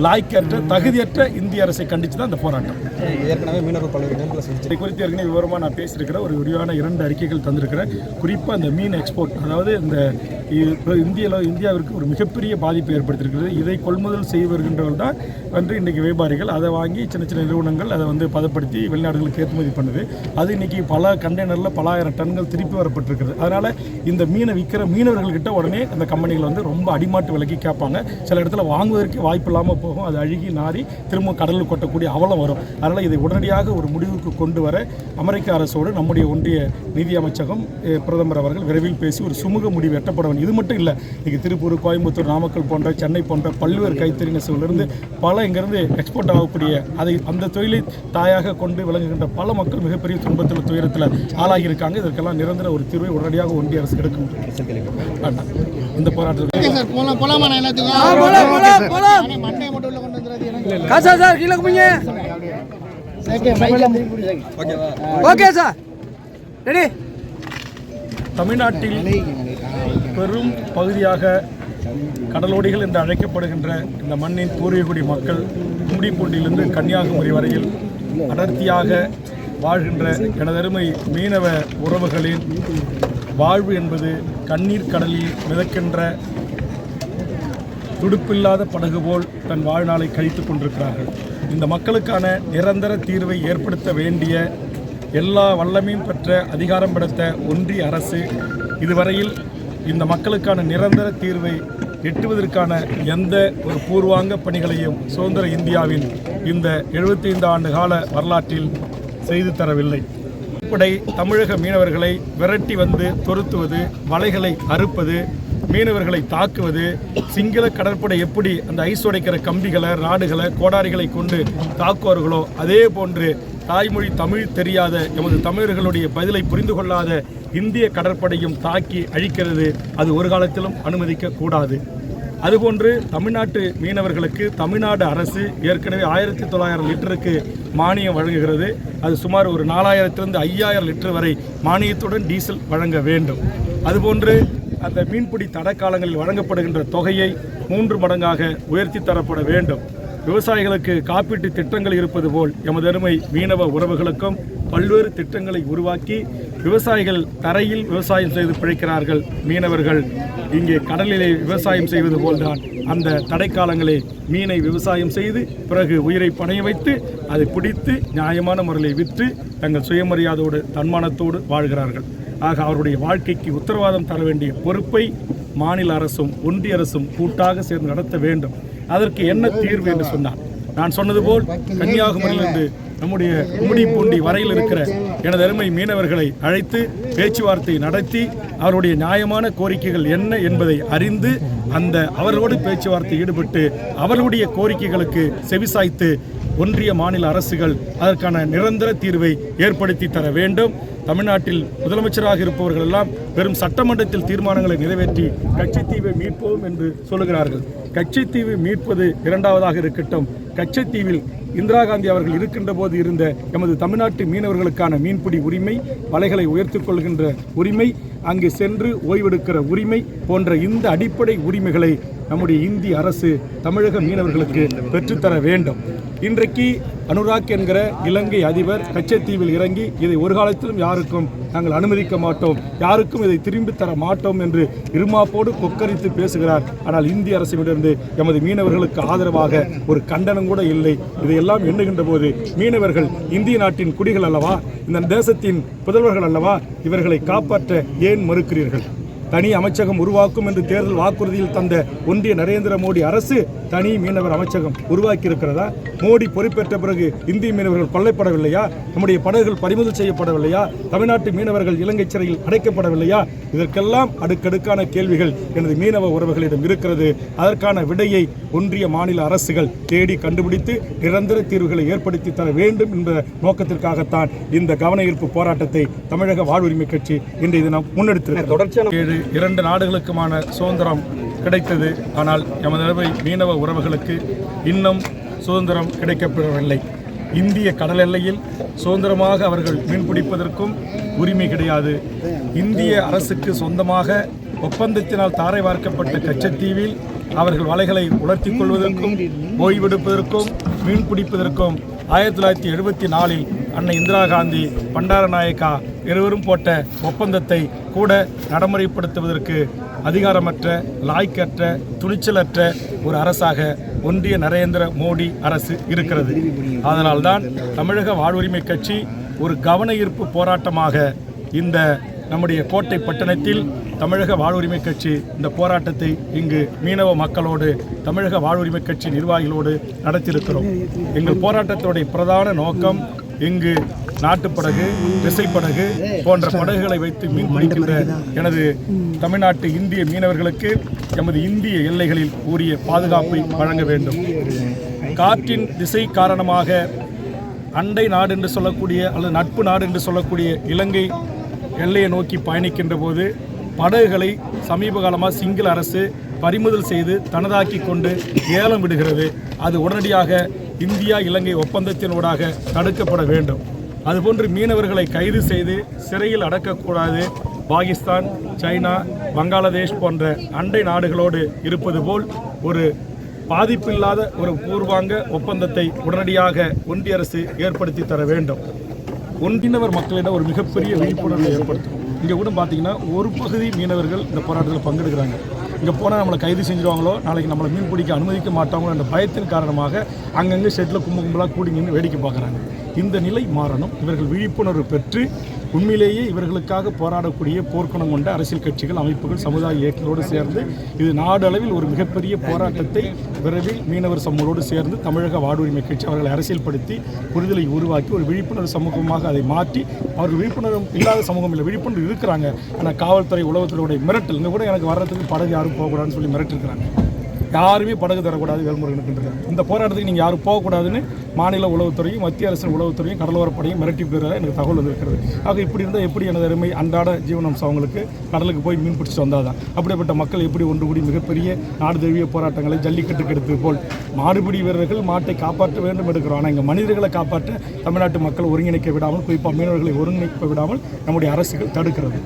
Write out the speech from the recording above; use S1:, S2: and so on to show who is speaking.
S1: லாய்க்கற்ற தகுதியற்ற இந்திய அரசை கண்டித்து தான் அந்த போராட்டம்.
S2: ஏற்கனவே மீனவர் பல்வேறு
S1: இதை குறித்து ஏற்கனவே விவரமாக நான் பேசியிருக்கிறேன். ஒரு விரிவான 2 அறிக்கைகள் தந்திருக்கிறேன். குறிப்பாக அந்த மீன் எக்ஸ்போர்ட், அதாவது இந்த இந்தியாவிற்கு ஒரு மிகப்பெரிய பாதிப்பை ஏற்படுத்தியிருக்கிறது. இதை கொள்முதல் செய்து வருகின்றவர்கள் தான் இன்றைக்கி வியாபாரிகள் அதை வாங்கி சின்ன சின்ன நிறுவனங்கள் அதை பதப்படுத்தி வெளிநாடுகளுக்கு ஏற்றுமதி பண்ணுது. அது இன்றைக்கி பல கண்டெய்னரில் பல ஆயிரம் டன்கள் திருப்பி வரப்பட்டிருக்கிறது. அதனால் இந்த மீனை விற்கிற மீனவர்கள்கிட்ட உடனே அந்த கம்பெனிகள் ரொம்ப அடிமாட்டு விலைக்கு கேட்பாங்க. சில இடத்துல வாங்குவதற்கு வாய்ப்பு இல்லாமல் போகும். அது அழுகி நாரி திரும்ப கடலில் கொட்டக்கூடிய அவலம் வரும். அதனால் இதை உடனடியாக ஒரு முடிவுக்கு கொண்டு வர அமெரிக்க அரசோடு நம்முடைய ஒன்றிய நிதி அமைச்சகம், பிரதமர் அவர்கள் விரைவில் பேசி ஒரு சுமூக முடிவு எட்டப்பட வேண்டும். இது மட்டும் இல்லை, இன்றைக்கி திருப்பூர், கோயம்புத்தூர், நாமக்கல் போன்ற சென்னை போன்ற பல்வேறு கைத்தறி நெசவிலிருந்து பல இங்கிருந்து எக்ஸ்போர்ட் ஆகக்கூடிய அந்த தொழிலை தாயாக கொண்டு விளங்குகின்ற பல மக்கள் மிகப்பெரிய துன்பத்தில் துயரத்தில் ஆளாகியிருக்காங்க. இதற்கெல்லாம் நிரந்தர ஒரு தீர்வை உடனடியாக ஒன்றிய அரசு எடுக்கும். இந்த போராட்டத்தில் தமிழ்நாட்டில் பெரும் பகுதியாக கடலோடிகள் என்று அழைக்கப்படுகின்ற இந்த மண்ணின் பூர்வீகுடி மக்கள் கும்மிடிப்பூண்டியிலிருந்து கன்னியாகுமரி வரையில் அடர்த்தியாக வாழ்கின்ற எனதருமை மீனவ உறவுகளின் வாழ்வு என்பது கண்ணீர் கடலில் மிதக்கின்ற துடுப்பில்லாத படகு போல் தன் வாழ்நாளை கழித்து கொண்டிருக்கிறார்கள். இந்த மக்களுக்கான நிரந்தர தீர்வை ஏற்படுத்த வேண்டிய எல்லா வல்லமையும் பெற்ற அதிகாரம் படைத்த ஒன்றிய அரசு இதுவரையில் இந்த மக்களுக்கான நிரந்தர தீர்வை எட்டுவதற்கான எந்த ஒரு பூர்வாங்க பணிகளையும் சுதந்திர இந்தியாவின் இந்த 75 ஆண்டு கால வரலாற்றில் செய்து தரவில்லை. அடிப்படை தமிழக மீனவர்களை விரட்டி வந்து துரத்துவது, வலைகளை அறுப்பது, மீனவர்களை தாக்குவது, சிங்கள கடற்படை எப்படி அந்த ஐஸ் உடைக்கிற கம்பிகளை, ராடுகளை, கோடாரிகளை கொண்டு தாக்குவார்களோ அதே போன்று தாய்மொழி தமிழ் தெரியாத எமது தமிழர்களுடைய பதிலை புரிந்து கொள்ளாத இந்திய கடற்படையும் தாக்கி அழிக்கிறது. அது ஒரு காலத்திலும் அனுமதிக்க கூடாது. அதுபோன்று தமிழ்நாட்டு மீனவர்களுக்கு தமிழ்நாடு அரசு ஏற்கனவே 1900 லிட்டருக்கு மானியம் வழங்குகிறது. அது சுமார் ஒரு 4000 to 5000 லிட்டர் வரை மானியத்துடன் டீசல் வழங்க வேண்டும். அதுபோன்று அந்த மீன்பிடி தடக்காலங்களில் வழங்கப்படுகின்ற தொகையை 3 மடங்காக உயர்த்தி தரப்பட வேண்டும். விவசாயிகளுக்கு காப்பீட்டு திட்டங்கள் இருப்பது போல் எமது அருமை மீனவ உறவுகளுக்கும் பல்வேறு திட்டங்களை உருவாக்கி விவசாயிகள் தரையில் விவசாயம் செய்து பிழைக்கிறார்கள். மீனவர்கள் இங்கே கடலிலே விவசாயம் செய்வது போல்தான் அந்த தடைக்காலங்களே மீனை விவசாயம் செய்து பிறகு உயிரை பணைய வைத்து அதை பிடித்து நியாயமான முறையில் விற்று தங்கள் சுயமரியாதையோடு தன்மானத்தோடு வாழ்கிறார்கள். ஆக அவருடைய வாழ்க்கைக்கு உத்தரவாதம் தர வேண்டிய பொறுப்பை மாநில அரசும் ஒன்றிய அரசும் கூட்டாக சேர்ந்து நடத்த வேண்டும். அதற்கு என்ன தீர்வு என்று சொன்னார். நான் சொன்னது போல் கன்னியாகுமரியிலிருந்து நம்முடைய கும்மிடிப்பூண்டி வரையில் இருக்கிற எனது அருமை மீனவர்களை அழைத்து பேச்சுவார்த்தை நடத்தி அவருடைய நியாயமான கோரிக்கைகள் என்ன என்பதை அறிந்து அவர்களோடு பேச்சுவார்த்தை ஈடுபட்டு அவர்களுடைய கோரிக்கைகளுக்கு செவிசாய்த்து ஒன்றிய மாநில அரசுகள் அதற்கான நிரந்தர தீர்வை ஏற்படுத்தி தர வேண்டும். தமிழ்நாட்டில் முதலமைச்சராக இருப்பவர்கள் எல்லாம் வெறும் சட்டமன்றத்தில் தீர்மானங்களை நிறைவேற்றி கச்சத்தீவை மீட்போம் என்று சொல்லுகிறார்கள். கச்சத்தீவை மீட்பது இரண்டாவதாக இருக்கட்டும். கச்சத்தீவில் இந்திரா காந்தி அவர்கள் இருக்கின்ற போது இருந்த எமது தமிழ்நாட்டு மீனவர்களுக்கான மீன்பிடி உரிமை, வலைகளை உயர்த்திக் கொள்கின்ற உரிமை, அங்கு சென்று ஓய்வெடுக்கிற உரிமை போன்ற இந்த அடிப்படை உரிமைகளை நம்முடைய இந்திய அரசு தமிழக மீனவர்களுக்கு பெற்றுத்தர வேண்டும். இன்றைக்கு அனுராக் என்கிற இலங்கை அதிபர் கச்சத்தீவில் இறங்கி இதை ஒரு காலத்திலும் யாருக்கும் நாங்கள் அனுமதிக்க மாட்டோம், யாருக்கும் இதை திரும்பி தர மாட்டோம் என்று இருமாப்போடு கொக்கரித்து பேசுகிறார். ஆனால் இந்திய அரசிடமிருந்து எமது மீனவர்களுக்கு ஆதரவாக ஒரு கண்டனம் கூட இல்லை. இதையெல்லாம் எண்ணுகின்ற போது மீனவர்கள் இந்திய நாட்டின் குடிகள் அல்லவா, இந்த தேசத்தின் புதல்வர்கள் அல்லவா, இவர்களை காப்பாற்ற ஏன் மறுக்கிறீர்கள்? தனி அமைச்சகம் உருவாக்கும் என்று தேர்தல் வாக்குறுதியில் தந்த ஒன்றிய நரேந்திர மோடி அரசு தனி மீனவர் அமைச்சகம் உருவாக்கி இருக்கிறதா? மோடி பொறுப்பேற்ற பிறகு இந்திய மீனவர்கள் கொல்லைப்படவில்லையா? நம்முடைய படகுகள் பறிமுதல் செய்யப்படவில்லையா? தமிழ்நாட்டு மீனவர்கள் இலங்கை சிறையில் அடைக்கப்படவில்லையா? இதற்கெல்லாம் அடுக்கடுக்கான கேள்விகள் எனது மீனவ உறவுகளிடம் இருக்கிறது. அதற்கான விடையை ஒன்றிய மாநில அரசுகள் தேடி கண்டுபிடித்து நிரந்தர தீர்வுகளை ஏற்படுத்தி தர வேண்டும் என்ற நோக்கத்திற்காகத்தான் இந்த கவன ஈர்ப்பு போராட்டத்தை தமிழக வாழ்வுரிமை கட்சி இன்றைய தினம் முன்னெடுத்திருக்கிறது. 2 நாடுகளுக்குமான சுதந்திரம் கிடைத்தது. ஆனால் எமது மீனவ உறவுகளுக்கு இன்னும் சுதந்திரம் கிடைக்கப்பெறவில்லை. இந்திய கடல் எல்லையில் சுதந்திரமாக அவர்கள் மீன்பிடிப்பதற்கும் உரிமை கிடையாது. இந்திய அரசுக்கு சொந்தமாக ஒப்பந்தத்தினால் தாரை வார்க்கப்பட்ட கச்சத்தீவில் அவர்கள் வலைகளை உலர்த்திக் கொள்வதற்கும் ஓய்வெடுப்பதற்கும் மீன் பிடிப்பதற்கும் 1974 அன்னை இந்திரா காந்தி பண்டாரநாயக்கா இருவரும் போட்ட ஒப்பந்தத்தை கூட நடைமுறைப்படுத்துவதற்கு அதிகாரமற்ற, லாய்க்கற்ற, துணிச்சலற்ற ஒரு அரசாக ஒன்றிய நரேந்திர மோடி அரசு இருக்கிறது. அதனால்தான் தமிழக வாழ்வுரிமை கட்சி ஒரு கவன ஈர்ப்பு போராட்டமாக இந்த நம்முடைய கோட்டை பட்டணத்தில் தமிழக வாழ்வுரிமை கட்சி இந்த போராட்டத்தை இங்கு மீனவ மக்களோடு தமிழக வாழ்வுரிமை கட்சி நிர்வாகிகளோடு நடத்தியிருக்கிறோம். எங்கள் போராட்டத்துடைய பிரதான நோக்கம் இங்கு நாட்டுப்படகு, விசைப்படகு போன்ற படகுகளை வைத்து மீன் பிடிக்கின்ற எனது தமிழ்நாட்டு இந்திய மீனவர்களுக்கு எமது இந்திய எல்லைகளில் உரிய பாதுகாப்பை வழங்க வேண்டும். காற்றின் திசை காரணமாக அண்டை நாடு என்று சொல்லக்கூடிய அல்லது நட்பு நாடு என்று சொல்லக்கூடிய இலங்கை எல்லையை நோக்கி பயணிக்கின்ற போது படகுகளை சமீப காலமாக சிங்கள அரசு பறிமுதல் செய்து தனதாக்கி கொண்டு ஏலம் விடுகிறது. அது உடனடியாக இந்தியா இலங்கை ஒப்பந்தத்தினூடாக தடுக்கப்பட வேண்டும். அதுபோன்று மீனவர்களை கைது செய்து சிறையில் அடக்கக்கூடாது. பாகிஸ்தான், சைனா, வங்காளதேஷ் போன்ற அண்டை நாடுகளோடு இருப்பது போல் ஒரு பாதிப்பில்லாத ஒரு பூர்வாங்க ஒப்பந்தத்தை உடனடியாக ஒன்றிய அரசு ஏற்படுத்தி தர வேண்டும். ஒன்றினவர் மக்களிடம் ஒரு மிகப்பெரிய விழிப்புணர்வை ஏற்படுத்தும். இங்கே கூட பார்த்தீங்கன்னா ஒரு பகுதி மீனவர்கள் இந்த போராட்டத்தில் பங்கெடுக்கிறாங்க. இங்கே போனால் நம்மளை கைது செஞ்சுருவாங்களோ, நாளைக்கு நம்மளை மீன் பிடிக்க அனுமதிக்க மாட்டாங்களோ என்ற பயத்தின் காரணமாக அங்கங்கே ஷெட்டில் கும்பலாக கூடிங்கன்னு வேடிக்கை பார்க்குறாங்க. இந்த நிலை மாறணும். இவர்கள் விழிப்புணர்வு பெற்று உண்மையிலேயே இவர்களுக்காக போராடக்கூடிய போர்க்குணம் கொண்ட அரசியல் கட்சிகள், அமைப்புகள், சமுதாய இயக்கங்களோடு சேர்ந்து இது நாடு அளவில் ஒரு மிகப்பெரிய போராட்டத்தை விரைவில் மீனவர் சமூகத்தோடு சேர்ந்து தமிழக வாழ்வுரிமை கட்சி அவர்களை அரசியல்படுத்தி புரிதலை உருவாக்கி ஒரு விழிப்புணர்வு சமூகமாக அதை மாற்றி அவர்கள் விழிப்புணர்வு இல்லாத சமூகம் இல்லை, விழிப்புணர்வு இருக்கிறாங்க. ஆனால் காவல்துறை, உளவுத்துறையுடைய மிரட்டல் இந்த கூட எனக்கு வர்றதுக்கு படகு யாரும் போகக்கூடாதுன்னு சொல்லி மிரட்டிருக்கிறாங்க. யாருமே படகு தரக்கூடாது வேல்முருகனுக்கு. இந்த போராட்டத்துக்கு நீங்கள் யாரும் போகக்கூடாதுன்னு மாநில உளவுத்துறையும் மத்திய அரசின் உளவுத்துறையும் கடலோரப்படையும் மிரட்டி பெறுவதாக எனக்கு தகவல் வந்திருக்கிறது. ஆக இப்படி இருந்தால் எப்படி எனது அருமை அன்றாட ஜீவனம்சம் அவங்களுக்கு கடலுக்கு போய் மீன் பிடிச்சிட்டு வந்தால் தான் அப்படிப்பட்ட மக்கள் எப்படி ஒன்று கூடி மிகப்பெரிய நாடு தழுவிய போராட்டங்களை ஜல்லிக்கட்டுக்கு எடுத்தது போல் மாடுபிடி வீரர்கள் மாட்டை காப்பாற்ற வேண்டும் எடுக்கிறோம். ஆனால் இங்கே மனிதர்களை காப்பாற்ற தமிழ்நாட்டு மக்கள் ஒருங்கிணைக்க விடாமல், குறிப்பாக மீனவர்களை ஒருங்கிணைக்க விடாமல் நம்முடைய அரசுகள் தடுக்கிறது.